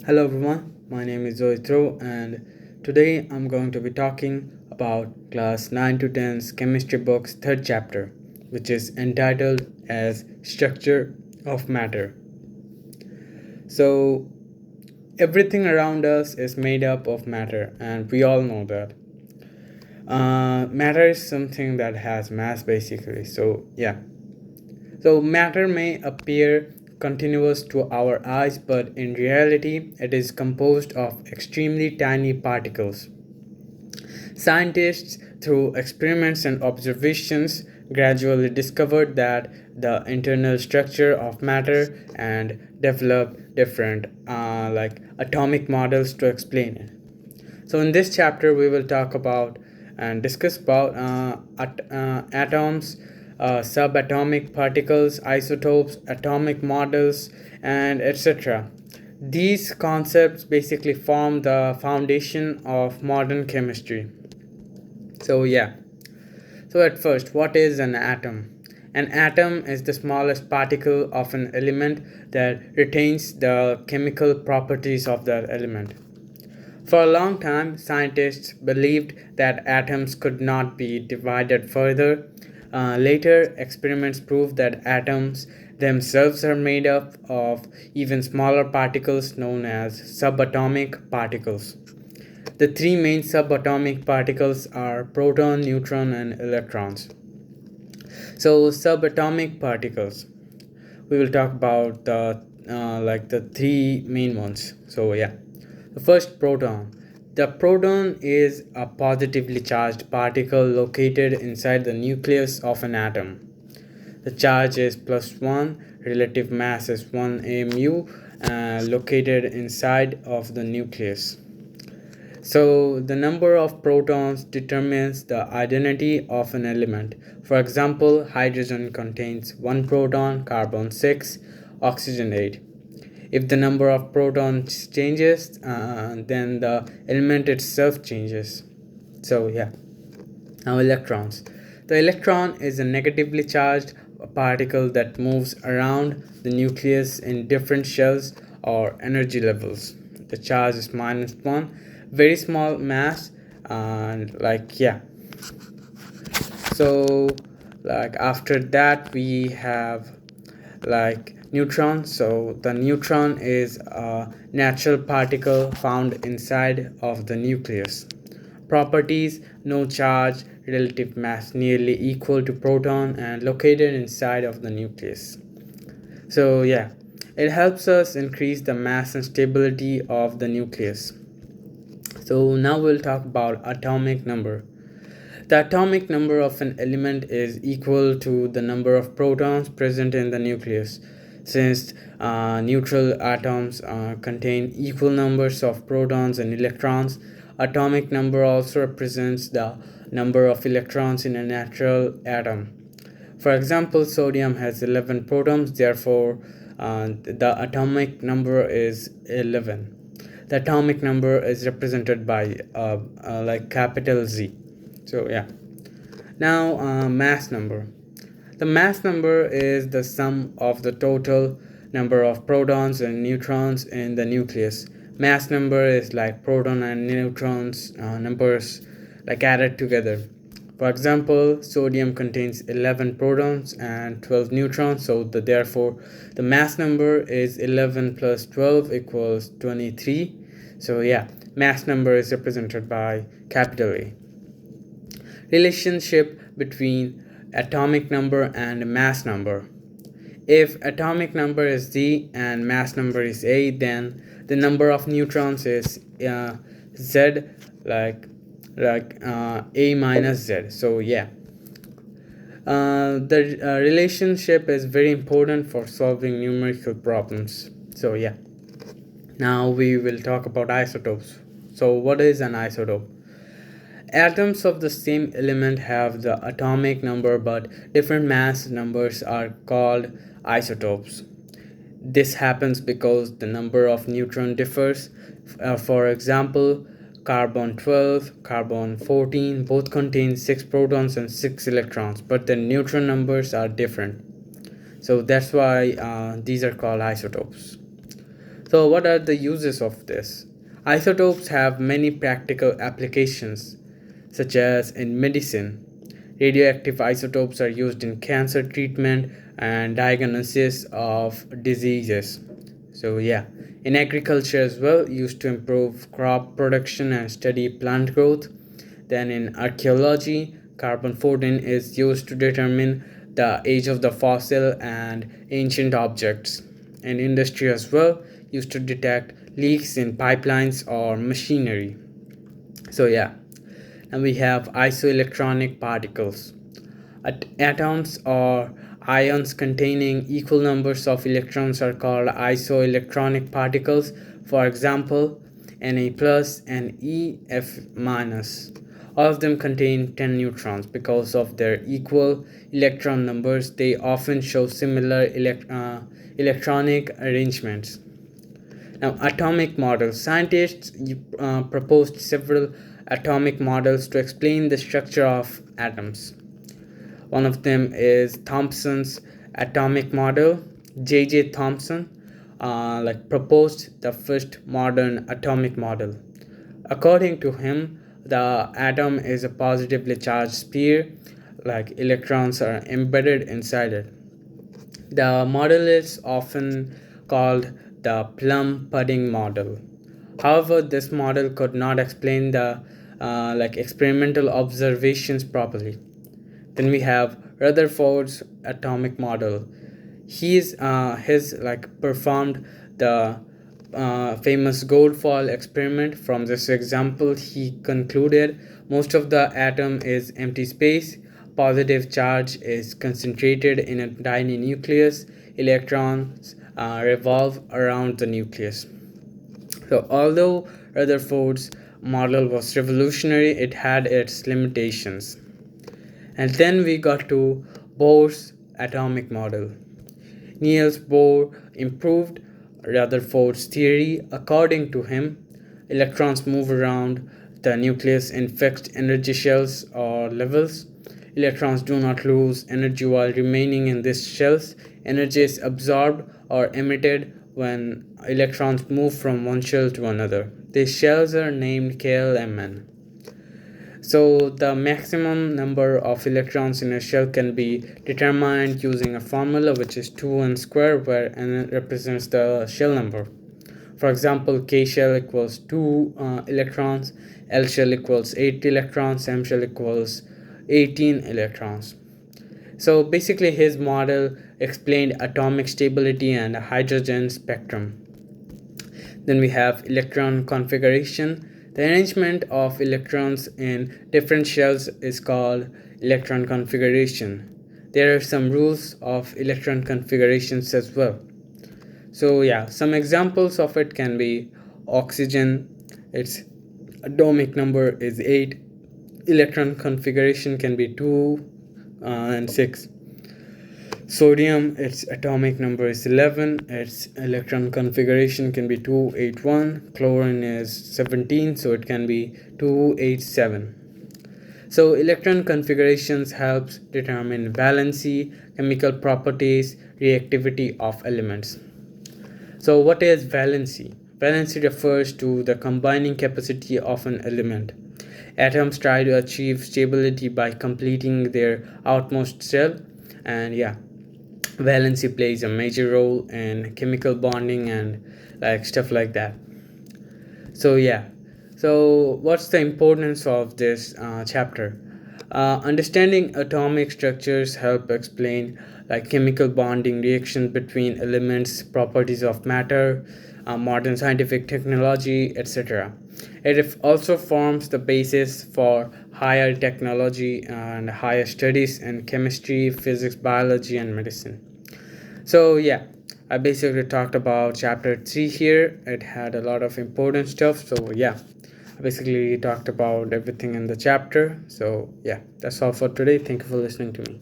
Hello everyone, my name is Zoithro and today I'm going to be talking about class 9 to 10's chemistry book's third chapter, which is entitled as Structure of Matter. So, everything around us is made up of matter, and we all know that. Matter is something that has mass basically. So matter may appear continuous to our eyes, but in reality, it is composed of extremely tiny particles. Scientists, through experiments and observations, gradually discovered that the internal structure of matter and developed different atomic models to explain it. So in this chapter, we will talk about and discuss about atoms, subatomic particles, isotopes, atomic models, and etc. These concepts basically form the foundation of modern chemistry. So yeah. So at first, what is an atom? An atom is the smallest particle of an element that retains the chemical properties of that element. For a long time, scientists believed that atoms could not be divided further. Later, experiments proved that atoms themselves are made up of even smaller particles known as subatomic particles. The three main subatomic particles are proton, neutron, and electrons. So, subatomic particles. We will talk about the three main ones. So, yeah. The first, proton. The proton is a positively charged particle located inside the nucleus of an atom. The charge is plus 1, relative mass is 1 mu, located inside of the nucleus. So, the number of protons determines the identity of an element. For example, hydrogen contains 1 proton, carbon 6, oxygen 8. If the number of protons changes, then the element itself changes. So, yeah. Now, electrons. The electron is a negatively charged particle that moves around the nucleus in different shells or energy levels. The charge is minus 1, very small mass, and yeah. So, after that, we have neutron. So the neutron is a natural particle found inside of the nucleus. Properties: no charge, relative mass nearly equal to proton, and located inside of the nucleus. So yeah, it helps us increase the mass and stability of the nucleus. So now we'll talk about atomic number. The atomic number of an element is equal to the number of protons present in the nucleus. Since neutral atoms contain equal numbers of protons and electrons, atomic number also represents the number of electrons in a natural atom. For example, sodium has 11 protons, therefore, the atomic number is 11. The atomic number is represented by capital Z. So, yeah. Now, mass number. The mass number is the sum of the total number of protons and neutrons in the nucleus. Mass number is like proton and neutrons numbers added together. For example, sodium contains 11 protons and 12 neutrons, so therefore the mass number is 11 plus 12 equals 23. So yeah, mass number is represented by capital A. Relationship between atomic number and mass number. If atomic number is Z and mass number is A, then the number of neutrons is Z, A minus Z. So yeah, the relationship is very important for solving numerical problems. So yeah, now we will talk about isotopes. So what is an isotope? Atoms of the same element have the atomic number, but different mass numbers are called isotopes. This happens because the number of neutron differs. For example, carbon 12, carbon 14 both contain 6 protons and 6 electrons, but the neutron numbers are different. So that's why these are called isotopes. So, what are the uses of this? Isotopes have many practical applications, such as in medicine. Radioactive isotopes are used in cancer treatment and diagnosis of diseases. So, yeah, in agriculture as well, used to improve crop production and study plant growth. Then, in archaeology, carbon 14 is used to determine the age of the fossil and ancient objects. In industry as well, used to detect leaks in pipelines or machinery. So, yeah, and we have isoelectronic particles. Atoms or ions containing equal numbers of electrons are called isoelectronic particles. For example, Na plus and EF minus. All of them contain 10 neutrons. Because of their equal electron numbers, they often show similar electronic arrangements. Now, atomic models. Scientists proposed several atomic models to explain the structure of atoms. One of them is Thomson's atomic model. J.J. Thomson proposed the first modern atomic model. According to him, the atom is a positively charged sphere, like electrons are embedded inside it. The model is often called the plum pudding model. However, this model could not explain the experimental observations properly. Then we have Rutherford's atomic model. His performed the famous Goldfall experiment. From this example, he concluded most of the atom is empty space. Positive charge is concentrated in a tiny nucleus. Electrons revolve around the nucleus. So, although Rutherford's model was revolutionary, it had its limitations. And then we got to Bohr's atomic model. Niels Bohr improved Rutherford's theory. According to him, electrons move around the nucleus in fixed energy shells or levels. Electrons do not lose energy while remaining in these shells. Energy is absorbed or emitted when electrons move from one shell to another. These shells are named KLMN. So the maximum number of electrons in a shell can be determined using a formula which is 2n square, where n represents the shell number. For example, K shell equals 2 electrons, L shell equals 8 electrons, M shell equals 18 electrons. So basically his model explained atomic stability and a hydrogen spectrum. Then we have electron configuration. The arrangement of electrons in different shells is called electron configuration. There are some rules of electron configurations as well. So yeah, some examples of it can be oxygen, its atomic number is 8, electron configuration can be 2 and 6. Sodium, its atomic number is 11, its electron configuration can be 281. Chlorine is 17, so it can be 287. So electron configurations helps determine valency, chemical properties, reactivity of elements. So what is valency? Valency refers to the combining capacity of an element. Atoms try to achieve stability by completing their outmost shell, and yeah, valency plays a major role in chemical bonding and stuff like that. So yeah, so what's the importance of this chapter? Understanding atomic structures help explain chemical bonding, reactions between elements, properties of matter, modern scientific technology, etc. It also forms the basis for higher technology and higher studies in chemistry, physics, biology, and medicine. So yeah, I basically talked about chapter 3 here. It had a lot of important stuff. So yeah, I basically talked about everything in the chapter. So yeah, that's all for today. Thank you for listening to me.